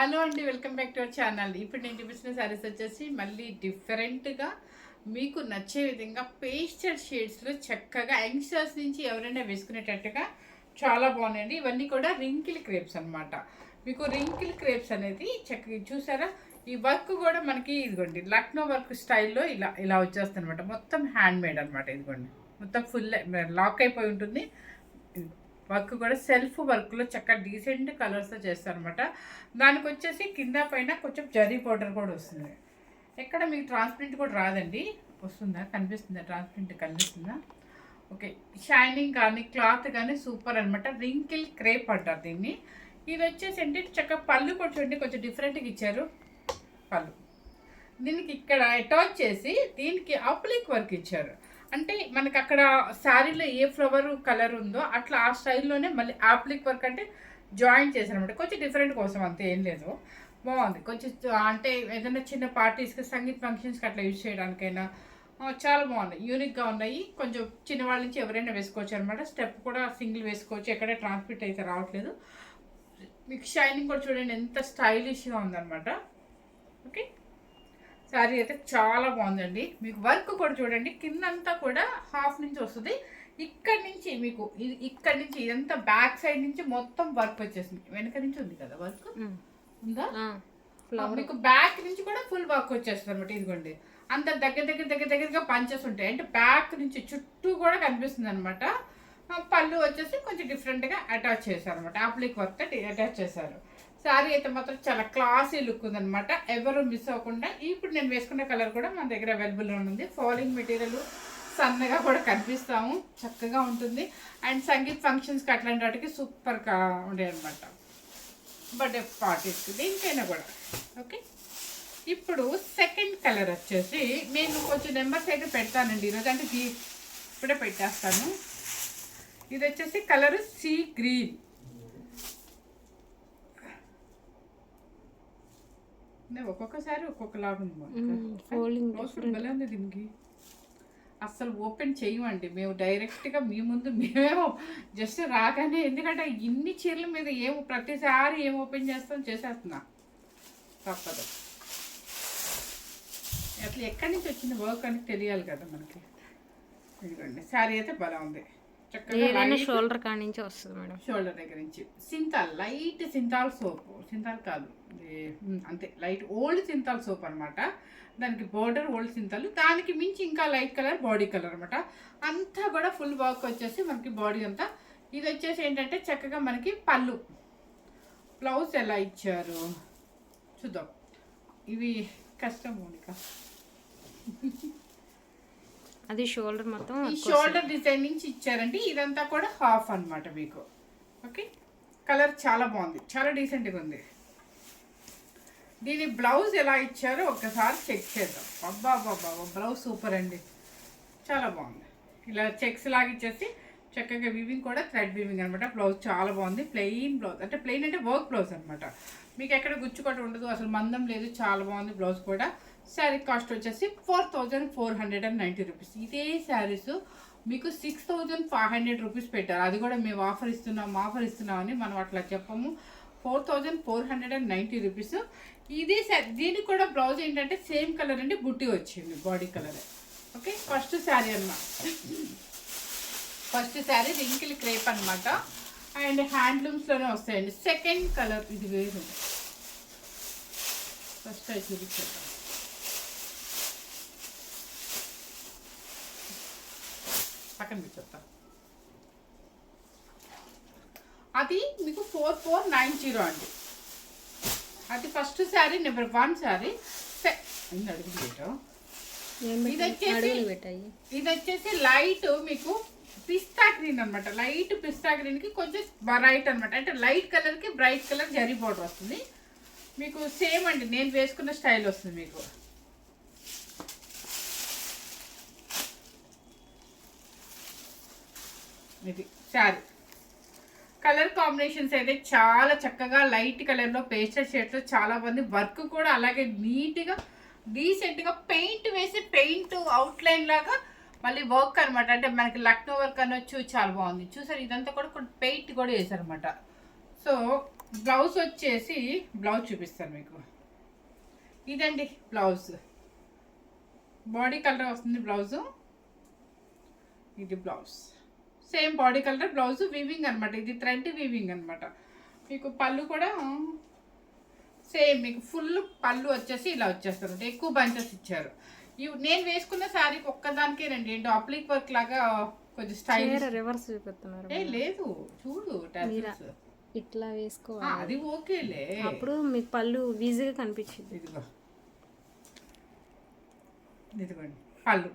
Hello అండి, welcome back to our channel. ఇప్పుడు నేను చూపిస్తున్న శారీస్ వచ్చేసి మళ్ళీ డిఫరెంట్గా మీకు నచ్చే విధంగా పేస్టల్ షేడ్స్లో చక్కగా యంగ్స్టర్స్ నుంచి ఎవరైనా వేసుకునేటట్టుగా చాలా బాగున్నాయండి. ఇవన్నీ కూడా రింకిల్ క్రేప్స్ అనమాట. మీకు రింకిల్ క్రేప్స్ అనేది చక్కగా చూసారా, ఈ వర్క్ కూడా మనకి ఇదిగోండి లక్నో వర్క్ స్టైల్లో ఇలా ఇలా వచ్చేస్తుంది అనమాట. మొత్తం హ్యాండ్ మేడ్ అనమాట. ఇదిగోండి మొత్తం ఫుల్ లాక్ అయిపోయి ఉంటుంది. వర్క్ కూడా సెల్ఫ్ వర్క్లో చక్కగా డీసెంట్ కలర్స్తో చేస్తారనమాట. దానికి వచ్చేసి కింద పైన కొంచెం జరీ పౌడర్ కూడా వస్తుంది. ఎక్కడ మీకు ట్రాన్స్పరెంట్ కూడా రాదండి. వస్తుందా, కనిపిస్తుందా? ట్రాన్స్పరెంట్ కనిపిస్తుందా? ఓకే. షైనింగ్ కానీ క్లాత్ కానీ సూపర్ అనమాట. రింకిల్ క్రేప్ అంటారు దీన్ని. ఇది వచ్చేసి ఏంటంటే చక్కగా పళ్ళు కూడా చూడండి, కొంచెం డిఫరెంట్గా ఇచ్చారు పళ్ళు. దీనికి ఇక్కడ అటాచ్ చేసి దీనికి అప్లిక్ వర్క్ ఇచ్చారు. అంటే మనకి అక్కడ శారీలో ఏ ఫ్లవర్ కలర్ ఉందో అట్లా ఆ స్టైల్లోనే మళ్ళీ యాప్లిక్ వర్క్ అంటే జాయిన్ చేశారనమాట. కొంచెం డిఫరెంట్ కోసం, అంతే, ఏం లేదు. బాగుంది. కొంచెం అంటే ఏదైనా చిన్న పార్టీస్కి, సంగీత్ ఫంక్షన్స్కి అట్లా యూజ్ చేయడానికైనా చాలా బాగున్నాయి, యూనిక్గా ఉన్నాయి. కొంచెం చిన్నవాళ్ళ నుంచి ఎవరైనా వేసుకోవచ్చు అనమాట. స్టెప్ కూడా సింగిల్ వేసుకోవచ్చు, ఎక్కడే ట్రాన్స్మిట్ అయితే రావట్లేదు. మీకు షైనింగ్ కూడా చూడండి ఎంత స్టైలిష్గా ఉందన్నమాట. ఓకే, శారీ అయితే చాలా బాగుందండి. మీకు వర్క్ కూడా చూడండి, కిందంతా కూడా హాఫ్ నుంచి వస్తుంది. ఇక్కడి నుంచి మీకు ఇక్కడి నుంచి ఇదంతా బ్యాక్ సైడ్ నుంచి మొత్తం వర్క్ వచ్చేసింది. వెనక నుంచి ఉంది కదా వర్క్, ఉందా? మీకు బ్యాక్ నుంచి కూడా ఫుల్ వర్క్ వచ్చేస్తుంది అనమాట. ఇదిగోండి అంత దగ్గరగా పంచెస్ ఉంటాయి. అంటే బ్యాక్ నుంచి చుట్టూ కూడా కనిపిస్తుంది అనమాట. పళ్ళు వచ్చేసి కొంచెం డిఫరెంట్గా అటాచ్ చేశారు అనమాట. అప్లిక్ వర్క్ అటాచ్ చేశారు. శారీ అయితే మాత్రం చాలా క్లాసీ లుక్ ఉందనమాట. ఎవరు మిస్ అవ్వకుండా. ఇప్పుడు నేను వేసుకునే కలర్ కూడా మన దగ్గర అవైలబుల్లో ఉంది. ఫాలింగ్ మెటీరియల్ సన్నగా కూడా కనిపిస్తాము, చక్కగా ఉంటుంది. అండ్ సంగీత్ ఫంక్షన్స్కి అట్లాంటి వాటికి సూపర్గా ఉండే అనమాట. బర్త్డే పార్టీస్కి దేనికైనా కూడా. ఓకే, ఇప్పుడు సెకండ్ కలర్ వచ్చేసి నేను కొంచెం నెంబర్స్ అయితే పెడతానండి ఈరోజు, అంటే ఇప్పుడే పెట్టేస్తాను. ఇది వచ్చేసి కలర్ సీ గ్రీన్. ఒక్కొక్కసారి ఒక్కొక్కలాగా ఉంది. దీనికి అస్సలు ఓపెన్ చేయమండి మేము, డైరెక్ట్గా మీ ముందు మేమేమో జస్ట్ రాగానే, ఎందుకంటే ఇన్ని చీరల మీద ప్రతిసారి ఏం ఓపెన్ చేసేస్తున్నా, తప్పదు. అట్లా ఎక్కడి నుంచి వచ్చింది వర్క్ అని తెలియాలి కదా మనకి. ఇదిగోండి శారీ అయితే బాగా ఉంది. చక్కగా షోల్డర్ కాడ నుంచి వస్తుంది మేడం, షోల్డర్ దగ్గర నుంచి. సింతాల్, లైట్ సింతాల్ సోప్, సింతాల్ కాదు అంతే, లైట్ ఓల్డ్ సింతాల్ సోప్ అనమాట. దానికి బోర్డర్ ఓల్డ్ సింతాల్, దానికి మించి ఇంకా లైట్ కలర్ బాడీ కలర్ అనమాట. అంతా కూడా ఫుల్ వర్క్ వచ్చేసి మనకి బాడీ అంతా. ఇది వచ్చేసి ఏంటంటే చక్కగా మనకి పళ్ళు. బ్లౌజ్ ఎలా ఇచ్చారు చూద్దాం. ఇవి కష్టం మోనిక. అది షోల్డర్ మొత్తం, ఈ షోల్డర్ డిజైన్ నుంచి ఇచ్చారండి. ఇదంతా కూడా హాఫ్ అనమాట మీకు. ఓకే, కలర్ చాలా బాగుంది, చాలా డీసెంట్గా ఉంది. దీని బ్లౌజ్ ఎలా ఇచ్చారో ఒక్కసారి చెక్ చేద్దాం. అబ్బా బాబా, బ్లౌజ్ సూపర్ అండి, చాలా బాగుంది. ఇలా చెక్స్ లాగా ఇచ్చేసి చక్కగా వివింగ్ కూడా థ్రెడ్ వివింగ్ అనమాట. బ్లౌజ్ చాలా బాగుంది. ప్లెయిన్ బ్లౌజ్, అంటే ప్లెయిన్ అంటే వర్క్ బ్లౌజ్ అనమాట. మీకు ఎక్కడ గుచ్చుకోవడం ఉండదు, అసలు మందం లేదు, చాలా బాగుంది బ్లౌజ్ కూడా. శారీ కాస్ట్ వచ్చేసి 4490 రూపీస్. ఇదే శారీస్ మీకు 6500 రూపీస్ పెట్టారు. అది కూడా మేము ఆఫర్ ఇస్తున్నామని మనం అట్లా చెప్పము. 4490 రూపీస్. ఇదే శారీ, దీనికి కూడా బ్లౌజ్ ఏంటంటే సేమ్ కలర్ అండి, బుట్టి వచ్చింది, body colour. Okay, first sari అన్నమాట. ఫస్ట్ శారీ రింకిల్ క్రేప్ అనమాట. అండ్ హ్యాండ్లూమ్స్లోనే వస్తాయండి. సెకండ్ కలర్ ఇది వేరు. ఫస్ట్ అది చూపించేద్దాం. పక్కన పెట్టేస్తా. అది మీకు 4490 అండి. అది ఫస్ట్ శారీ, నెంబర్ 1 శారీ. ఇది వచ్చేసి లైట్ మీకు పిస్తా గ్రీన్ అనమాట. లైట్ పిస్తా గ్రీన్కి కొంచెం బ్రైట్ అనమాట. అంటే లైట్ కలర్కి బ్రైట్ కలర్ జరీ బోర్డర్ వస్తుంది మీకు. సేమ్ అండి, నేను వేసుకున్న స్టైల్ వస్తుంది మీకు. ఇది శారీ కలర్ కాంబినేషన్స్ అయితే చాలా చక్కగా లైట్ కలర్లో పేస్టల్ షేడ్స్లో చాలా మంది. వర్క్ కూడా అలాగే నీట్గా డీసెంట్గా పెయింట్ వేసి, పెయింట్ అవుట్లైన్ లాగా మళ్ళీ వర్క్ అనమాట. అంటే మనకి లక్నో వర్క్ అనొచ్చు, చాలా బాగుంది. చూసారు, ఇదంతా కూడా పెయింట్ కూడా వేసారనమాట. సో బ్లౌజ్ వచ్చేసి బ్లౌజ్ చూపిస్తాను మీకు. ఇదండి బ్లౌజ్, బాడీ కలర్ వస్తుంది బ్లౌజు. ఇది blouse same body colour blouse, weaving అనమాట. ఇది థ్రెడ్ వీవింగ్ అనమాట. మీకు పళ్ళు కూడా సేమ్, మీకు ఫుల్ పళ్ళు వచ్చేసి ఇలా వచ్చేస్తారు. ఎక్కువ బంచెస్ ఇచ్చారు. నేను వేసుకున్న శారీకి ఒక్కదానికే రండి, ఏంటో అప్లిక్ వర్క్ లాగా కొంచెం స్టైల్. రివర్స్ చూపిస్తున్నారు. లేదు చూడు, టాసిల్స్ ఇట్లా వేసుకోవాలి. అది ఓకేలే, అప్పుడు మీకు పళ్ళు ఈజీగా కనిపించింది. ఇదిగో ఇదిగోండి పళ్ళు.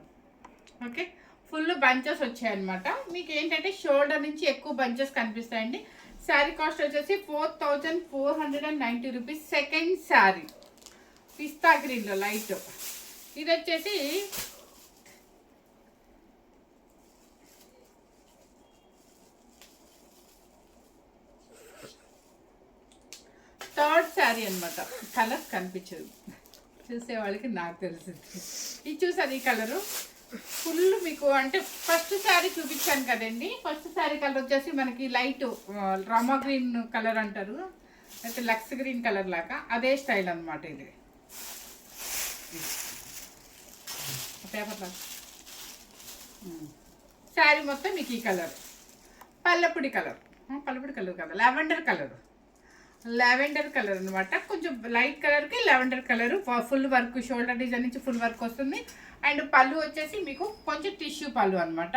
ఓకే, ఫుల్ బంచెస్ వచ్చాయన్నమాట. మీకు ఏంటంటే షోల్డర్ నుంచి ఎక్కువ బంచెస్ కనిపిస్తాయండి. శారీ కాస్ట్ వచ్చేసి 4490 రూపీస్. సెకండ్ శారీ పిస్తా గ్రీన్లో లైట్. ఇది వచ్చేసి థర్డ్ శారీ అనమాట. కలర్స్ కనిపించదు, చూసే వాళ్ళకి నాకు తెలిసింది. ఇది చూసారు ఈ కలరు ఫుల్ మీకు. అంటే ఫస్ట్ శారీ చూపించాను కదండి, ఫస్ట్ శారీ కలర్ వచ్చేసి మనకి లైట్ రామా గ్రీన్ కలర్ అంటారు, అయితే లక్స్ గ్రీన్ కలర్ లాగా అదే స్టైల్ అనమాట. ఇది పేపర్ లాగా శారీ మొత్తం మీకు ఈ కలర్, పల్లపుడి కలర్ కదా, లావెండర్ కలర్ అనమాట. కొంచెం లైట్ కలర్కి lavender colour, full work shoulder design నుంచి ఫుల్ వర్క్ వస్తుంది. అండ్ పళ్ళు వచ్చేసి మీకు కొంచెం టిష్యూ పళ్ళు అనమాట.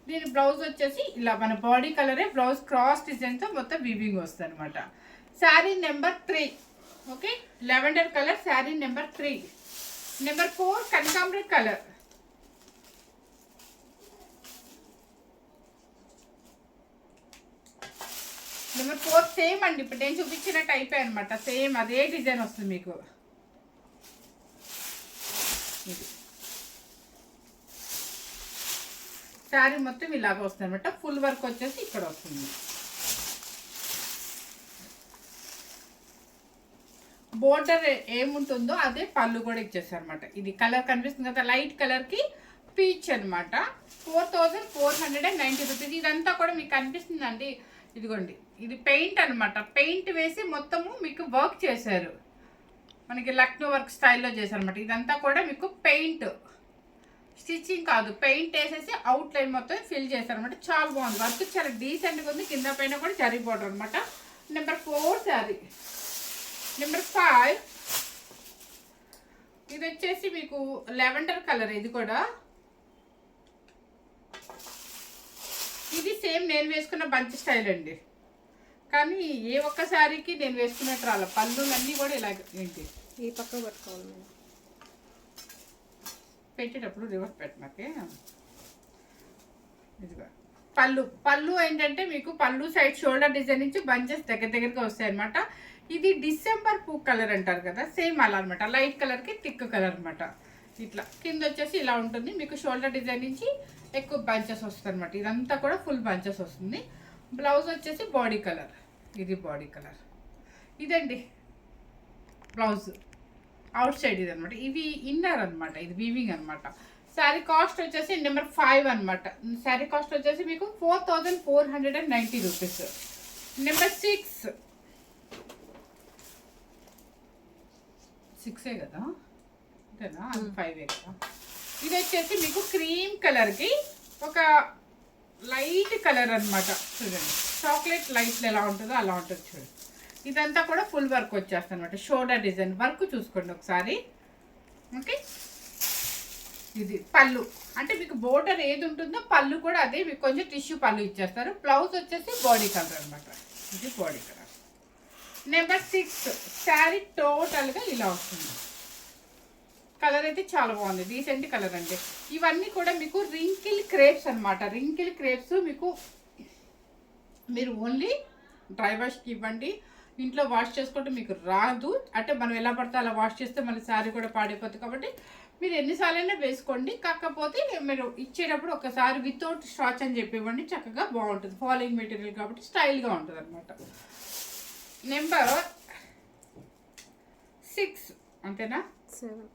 దీని బ్లౌజ్ వచ్చేసి ఇలా మన బాడీ కలరే బ్లౌజ్ క్రాస్ డిజైన్తో మొత్తం వీవింగ్ వస్తుంది అనమాట. Sari number 3. Okay, lavender colour sari number 3. Number 4 కనకాంబరం కలర్. నెంబర్ 4 సేమ్ అండి, ఇప్పుడు నేను చూపించిన టైప్ అనమాట. సేమ్ అదే డిజైన్ వస్తుంది మీకు. శారీ మొత్తం ఇలాగ వస్తుంది అనమాట. ఫుల్ వర్క్ వచ్చేసి ఇక్కడ వస్తుంది. బోర్డర్ ఏముంటుందో అదే పళ్ళు కూడా ఇచ్చేస్తారు అనమాట. ఇది కలర్ కనిపిస్తుంది కదా, లైట్ కలర్కి పీచ్ అనమాట. 4490 రూపీస్. ఇదంతా కూడా మీకు కనిపిస్తుందండి, ఇదిగోండి ఇది పెయింట్ అనమాట. పెయింట్ వేసి మొత్తము మీకు వర్క్ చేశారు, మనకి లక్నో వర్క్ స్టైల్లో చేశారు అనమాట. ఇదంతా కూడా మీకు పెయింట్, స్టిచ్చింగ్ కాదు, పెయింట్ వేసేసి అవుట్ లైన్ మొత్తం ఫిల్ చేశారు అనమాట. చాలా బాగుంది వర్క్, చాలా డీసెంట్గా ఉంది. కింద పైన కూడా జరీ బోర్డర్ అనమాట. నెంబర్ 4 శారీ. నెంబర్ 5 ఇది వచ్చేసి మీకు లెవెండర్ కలర్. ఇది కూడా ఇది సేమ్ నేను వేసుకున్న బంచ్ స్టైల్ అండి, కానీ ఏ ఒక్క శారీకి నేను వేసుకున్నట్టు రాలే. పళ్ళులన్నీ కూడా ఇలాగ ఏంటి ఈ పక్క పట్టుకోవాలి మేడం, పెట్టేటప్పుడు రివర్స్ పెట్టమాకే. ఇదిగా పళ్ళు ఏంటంటే మీకు పళ్ళు సైడ్ షోల్డర్ డిజైన్ నుంచి బంచెస్ దగ్గరగా వస్తాయి అనమాట. ఇది డిసెంబర్ పూ కలర్ అంటారు కదా, సేమ్ అలా అనమాట. లైట్ కలర్కి థిక్ కలర్ అనమాట. ఇట్లా కింద వచ్చేసి ఇలా ఉంటుంది మీకు. షోల్డర్ డిజైన్ నుంచి ఎక్కువ బంచెస్ వస్తుంది అనమాట. ఇదంతా కూడా ఫుల్ బంచెస్ వస్తుంది. బ్లౌజ్ వచ్చేసి బాడీ కలర్, ఇది బాడీ కలర్. ఇదండి బ్లౌజ్ అవుట్ సైడ్ ఇది అనమాట. ఇది ఇన్నర్ అనమాట, ఇది వీవింగ్ అనమాట. శారీ కాస్ట్ వచ్చేసి నెంబర్ 5 అనమాట. శారీ కాస్ట్ వచ్చేసి మీకు 4490 రూపీస్. నెంబర్ 6 కదా, అంతేనా? అది 5 కదా. ఇది వచ్చేసి మీకు క్రీమ్ కలర్కి ఒక లైట్ కలర్ అనమాట. చూడండి చాక్లెట్ లైట్ ఎలా ఉంటుందో అలా ఉంటుంది చూడండి. ఇదంతా కూడా ఫుల్ వర్క్ వచ్చేస్తుంది అనమాట. షోల్డర్ డిజైన్ వర్క్ చూసుకోండి ఒకసారి. ఓకే, ఇది పళ్ళు, అంటే మీకు బోర్డర్ ఏది ఉంటుందో పళ్ళు కూడా అదే, మీకు కొంచెం టిష్యూ పళ్ళు ఇచ్చేస్తారు. బ్లౌజ్ వచ్చేసి బాడీ కలర్ అనమాట. ఇది బాడీ కలర్. నెంబర్ 6 శారీ టోటల్గా ఇలా వస్తుంది. కలర్ అయితే చాలా బాగుంది, డీసెంట్ కలర్ అండి. ఇవన్నీ కూడా మీకు రింకిల్ క్రేప్స్ అనమాట. రింకిల్ క్రేప్స్ మీకు మీరు ఓన్లీ డ్రై వాష్కి ఇవ్వండి, ఇంట్లో వాష్ చేసుకుంటే మీకు రాదు. అంటే మనం ఎలా పడితే అలా వాష్ చేస్తే మన శారీ కూడా పాడైపోతుంది. కాబట్టి మీరు ఎన్నిసార్లైనా వేసుకోండి, కాకపోతే మీరు ఇచ్చేటప్పుడు ఒకసారి వితౌట్ స్టాచ్ అని చెప్పి ఇవ్వండి, చక్కగా బాగుంటుంది. ఫాలింగ్ మెటీరియల్ కాబట్టి స్టైల్గా ఉంటుంది అనమాట. నెంబర్ 6 అంతేనా? 7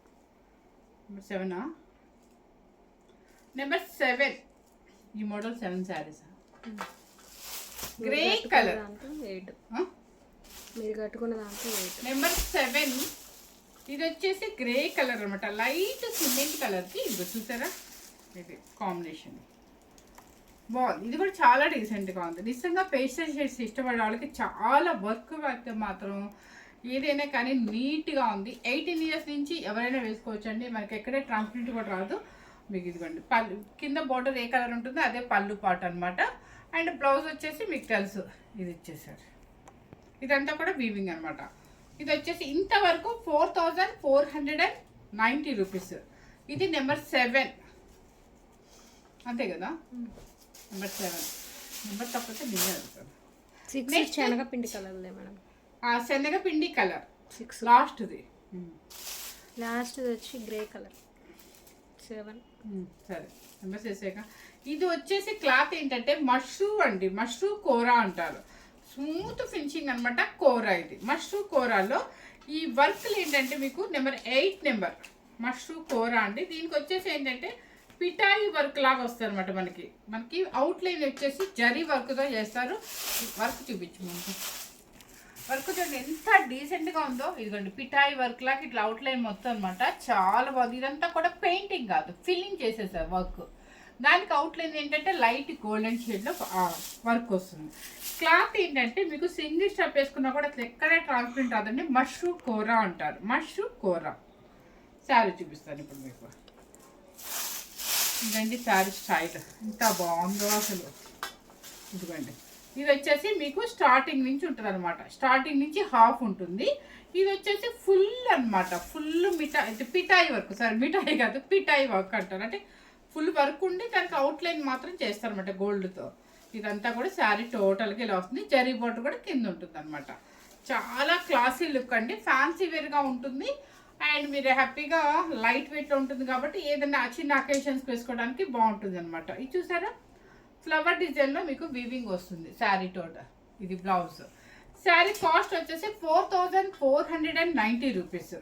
నెంబర్ 7. ఈ మోడల్ 7 శారీస్. గ్రే కలర్, మీరు కట్టుకున్న దాంట్లో వెయిట్. నెంబర్ 7 ఇది వచ్చేసి గ్రే కలర్ అనమాట, లైట్ సిమెంట్ కలర్కి ఇది చూసారా, ఇది కాంబినేషన్ బాగుంది. ఇది కూడా చాలా డీసెంట్గా ఉంది. నిజంగా పేస్టల్ షేడ్స్ ఇష్టపడే వాళ్ళకి చాలా వర్క్ అయితే మాత్రం ఏదైనా కానీ నీట్గా ఉంది. 18 ఇయర్స్ నుంచి ఎవరైనా వేసుకోవచ్చు అండి. మనకి ఎక్కడే ట్రాన్స్పరెంట్ కూడా రాదు. మీకు ఇదిగోండి పళ్ళు కింద బార్డర్ ఏ కలర్ ఉంటుందో అదే పళ్ళు పాట అనమాట. అండ్ బ్లౌజ్ వచ్చేసి మీకు తెలుసు ఇది ఇచ్చేసారు. ఇదంతా కూడా వీవింగ్ అనమాట. ఇది వచ్చేసి ఇంతవరకు 4490 రూపీస్. ఇది నెంబర్ 7 అంతే కదా, నెంబర్ 7 నెంబర్ తప్పతే నేనే అడుగుతాను. 6 శనగపిండి కలర్లే మేడం. శనగపిండి కలర్ 6 లాస్ట్ది. లాస్ట్ది వచ్చి గ్రే కలర్ 7. సరే నెంబర్ చేసాక ఇది వచ్చేసి క్లాత్ ఏంటంటే మష్రూ అండి, మష్రూ కోరా అంటారు. స్మూత్ ఫినిషింగ్ అనమాట కోరా. ఇది మష్రూ కోరాలో ఈ వర్క్లు ఏంటంటే మీకు నెంబర్ 8 నెంబర్ మష్రూ కోరా అండి. దీనికి వచ్చేసి ఏంటంటే పిటాయి వర్క్ లాగా వస్తుంది అనమాట. మనకి అవుట్లైన్ వచ్చేసి జరీ వర్క్తో చేస్తారు. వర్క్ చూపించమంటే వర్క్ చూడండి ఎంత డీసెంట్గా ఉందో. ఇదిగోండి పిటాయి వర్క్ లాగా ఇట్లా అవుట్లైన్ మొత్తం అనమాట, చాలా బాగుంది. ఇదంతా కూడా పెయింటింగ్ కాదు, ఫిల్లింగ్ చేసేసారు వర్క్. దానికి అవుట్లైన్ ఏంటంటే లైట్ గోల్డెన్ షేడ్లో వర్క్ వస్తుంది. క్లాత్ ఏంటంటే మీకు సింగిల్ స్టెప్ వేసుకున్నా కూడా ఎక్కడే ట్రాన్స్పరెంట్ రాదండి. మష్రూ కోరా అంటారు, మష్రూ కోరా. శారీ చూపిస్తాను ఇప్పుడు మీకు. ఇదండి శారీ స్టైల్ ఎంత బాగుందో అసలు. ఇదిగోండి ఇది వచ్చేసి మీకు స్టార్టింగ్ నుంచి ఉంటుంది అనమాట. స్టార్టింగ్ నుంచి హాఫ్ ఉంటుంది. ఇది వచ్చేసి ఫుల్ అనమాట, ఫుల్ పిటాయి వర్క్. సారీ మిఠాయి కాదు, పిటాయి వర్క్ అంటారు. అంటే ఫుల్ వర్క్ ఉండి దానికి అవుట్లైన్ మాత్రం చేస్తారనమాట గోల్డ్తో. ఇదంతా కూడా శారీ టోటల్గా ఇలా వస్తుంది. జరీ బోర్డర్ కూడా కింద ఉంటుంది అనమాట. చాలా క్లాసీ లుక్ అండి, ఫ్యాన్సీ వేర్గా ఉంటుంది. అండ్ మీరు హ్యాపీగా లైట్ వెయిట్లో ఉంటుంది కాబట్టి ఏదైనా చిన్న అకేషన్స్ వేసుకోవడానికి బాగుంటుంది అనమాట. ఇది చూసారా ఫ్లవర్ డిజైన్లో మీకు వీవింగ్ వస్తుంది శారీ టోటల్. ఇది బ్లౌజ్. శారీ కాస్ట్ వచ్చేసి 4490 రూపీస్.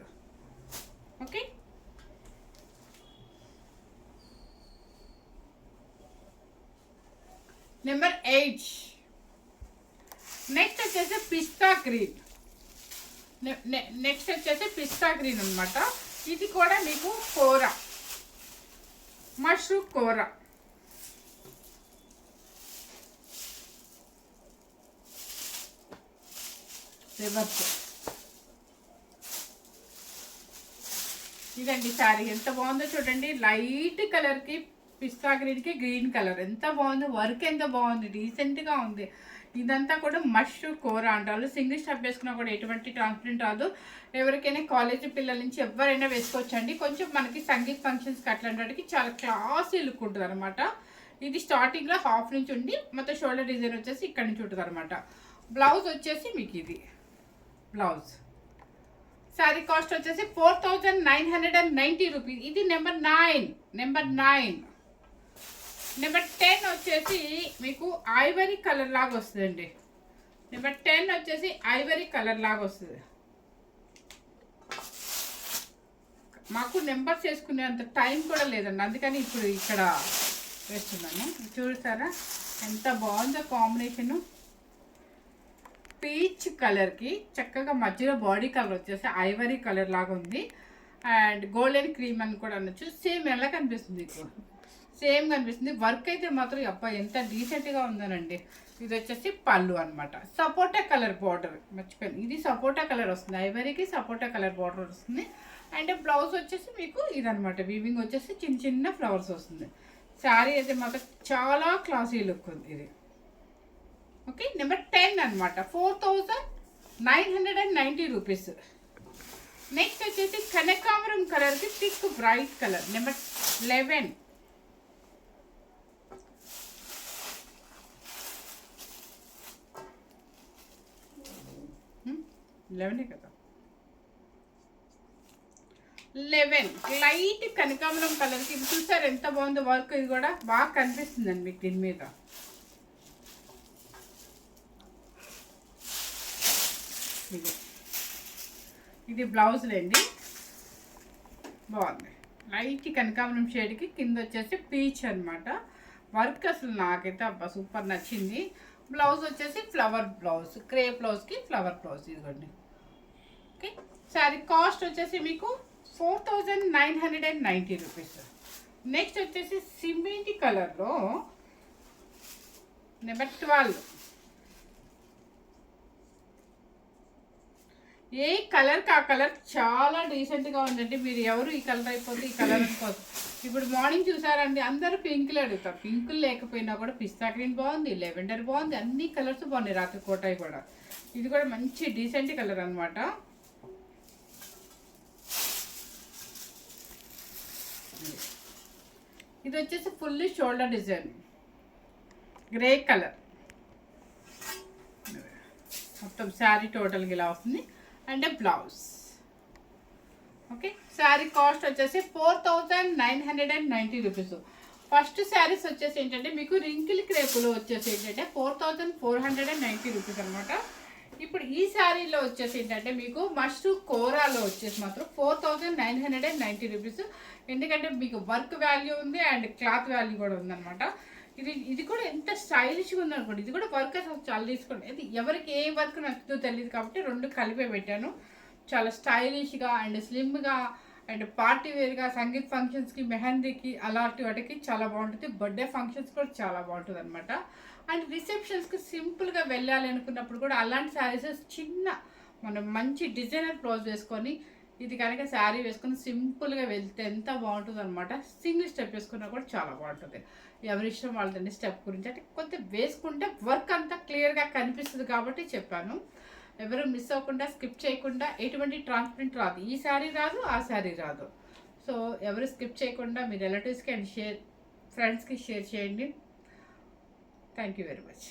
ఓకే, నెంబర్ 8 నెక్స్ట్ వచ్చేసి పిస్తా గ్రీన్. నెక్స్ట్ వచ్చేసి పిస్తా గ్రీన్ అనమాట. ఇది కూడా మీకు కోరా, మష్రూ కోరా. రివర్స్. ఇదండి శారీ ఎంత బాగుందో చూడండి. లైట్ కలర్కి పిస్తా గ్రీన్కి గ్రీన్ కలర్ ఎంత బాగుంది, వర్క్ ఎంత బాగుంది, డీసెంట్గా ఉంది. ఇదంతా కూడా మష్రూ కోరా అంటారు. సింగిల్ స్టెప్ వేసుకున్నా కూడా ఎటువంటి ట్రాన్స్పరెంట్ రాదు. ఎవరికైనా కాలేజీ పిల్లల నుంచి ఎవరైనా వేసుకోవచ్చండి. కొంచెం మనకి సంగీత్ ఫంక్షన్స్కి అట్లాంటికి చాలా క్లాసీ లుక్ ఉంటుంది అనమాట. ఇది స్టార్టింగ్లో హాఫ్ నుంచి ఉండి మొత్తం షోల్డర్ డిజైన్ వచ్చేసి ఇక్కడ నుంచి ఉంటుంది అనమాట. బ్లౌజ్ వచ్చేసి మీకు ఇది బ్లౌజ్. శారీ కాస్ట్ వచ్చేసి 4990 రూపీస్. ఇది నెంబర్ 9. నెంబర్ 10 వచ్చేసి మీకు ఐవరీ కలర్ లాగా వస్తుందండి. నెంబర్ 10 వచ్చేసి ఐవరీ కలర్ లాగా వస్తుంది. మాకు నెంబర్స్ వేసుకునేంత టైం కూడా లేదండి, అందుకని ఇప్పుడు ఇక్కడ వేస్తున్నాను. చూసారా ఎంత బాగుందో కాంబినేషను. పీచ్ కలర్కి చక్కగా మధ్యలో బాడీ కలర్ వచ్చేసి ఐవరీ కలర్ లాగా ఉంది. అండ్ గోల్డెన్ క్రీమ్ అని కూడా అనొచ్చు. సేమ్ ఎలా కనిపిస్తుంది, ఇప్పుడు సేమ్ కనిపిస్తుంది. వర్క్ అయితే మాత్రం అబ్బా ఎంత డీసెంట్గా ఉందోనండి. ఇది వచ్చేసి పళ్ళు అనమాట. సపోటా కలర్ బార్డర్ మర్చిపోయింది. ఇది సపోటా కలర్ వస్తుంది, ఐవరీకి సపోటా కలర్ బార్డర్ వస్తుంది. అండ్ బ్లౌజ్ వచ్చేసి మీకు ఇదనమాట, వీవింగ్ వచ్చేసి చిన్న చిన్న ఫ్లవర్స్ వస్తుంది. శారీ అయితే మాత్రం చాలా క్లాసీ లుక్ ఉంది ఇది. ఓకే, నెంబర్ 10 అనమాట. 4990 రూపీస్. నెక్స్ట్ వచ్చేసి కనకాంబరం కలర్కి థిక్ బ్రైట్ కలర్. నెంబర్ 11. కదా 11 లైట్ కనకాంబరం కలర్కి. ఇది చూసారు ఎంత బాగుందో వర్క్. ఇది కూడా బాగా కనిపిస్తుందండి మీకు దీని మీద. ఇది బ్లౌజ్లేండి, బాగుంది. లైట్ కనకాంబరం షేడ్కి కింద వచ్చేసి పీచ్ అనమాట. వర్క్ అసలు నాకైతే అబ్బా సూపర్ నచ్చింది. బ్లౌజ్ వచ్చేసి ఫ్లవర్ బ్లౌజ్, క్రే బ్లౌజ్కి ఫ్లవర్ బ్లౌజ్ ఇదిగోండి. ఓకే, శారీ కాస్ట్ వచ్చేసి మీకు 4990 రూపీస్. నెక్స్ట్ వచ్చేసి సిమెంట్ కలర్లో నెంబర్ 12. ఏ కలర్కి ఆ కలర్ చాలా డీసెంట్గా ఉందండి. మీరు ఎవరు ఈ కలర్ అయిపోతే ఈ కలర్ అనుకోదు. ఇప్పుడు మార్నింగ్ చూసారండి అందరూ పింకులు అడుగుతారు. పింకులు లేకపోయినా కూడా పిస్తా గ్రీన్ బాగుంది, లెవెండర్ బాగుంది, అన్ని కలర్స్ బాగున్నాయి. రాత్రి కోటాయి కూడా ఇది కూడా మంచి డీసెంట్ కలర్ అనమాట. ఇది వచ్చేసి fully shoulder design, grey colour. మొత్తం శారీ టోటల్గా ఇలా వస్తుంది. And blouse. Okay, sari cost వచ్చేసి 4990 రూపీస్. ఫస్ట్ శారీస్ వచ్చేసి ఏంటంటే మీకు రింకిల్ క్రేపులో వచ్చేసి ఏంటంటే 4490 రూపీస్ అనమాట. ఇప్పుడు ఈ శారీలో వచ్చేసి ఏంటంటే మీకు మష్రూమ్ కోరాలో వచ్చేసి మాత్రం 4990 రూపీస్. ఎందుకంటే మీకు వర్క్ వాల్యూ ఉంది అండ్ క్లాత్ వాల్యూ కూడా ఉందన్నమాట. ఇది కూడా ఎంత స్టైలిష్గా ఉందనుకోండి. ఇది కూడా వర్క్ అసలు చాలా తీసుకోండి. ఇది ఎవరికి ఏ వర్క్ నచ్చుతుందో తెలియదు కాబట్టి రెండు కలిపే పెట్టాను. చాలా స్టైలిష్గా అండ్ స్లిమ్గా అండ్ పార్టీ వేర్గా సంగీత్ ఫంక్షన్స్కి, మెహందీకి అలాంటి వాటికి చాలా బాగుంటుంది. బర్త్డే ఫంక్షన్స్ కూడా చాలా బాగుంటుంది అనమాట. అండ్ రిసెప్షన్స్కి సింపుల్గా వెళ్ళాలి అనుకున్నప్పుడు కూడా అలాంటి శారీస్ చిన్న మనం మంచి డిజైనర్ బ్లౌజ్ వేసుకొని ఇది కనుక శారీ వేసుకొని సింపుల్గా వెళ్తే ఎంత బాగుంటుంది అనమాట. సింగిల్ స్టెప్ వేసుకున్నా కూడా చాలా బాగుంటుంది. ఎవరి ఇష్టం వాళ్ళదండి స్టెప్ గురించి. అంటే కొంచెం వేసుకుంటే వర్క్ అంతా క్లియర్గా కనిపిస్తుంది కాబట్టి చెప్పాను. ఎవరు మిస్ అవ్వకుండా స్కిప్ చేయకుండా, ఎటువంటి ట్రాన్స్పరెంట్ రాదు, ఈ శారీ రాదు ఆ శారీ రాదు. సో ఎవరు స్కిప్ చేయకుండా మీ రిలేటివ్స్కి అండ్ ఫ్రెండ్స్కి షేర్ చేయండి. Thank you very much.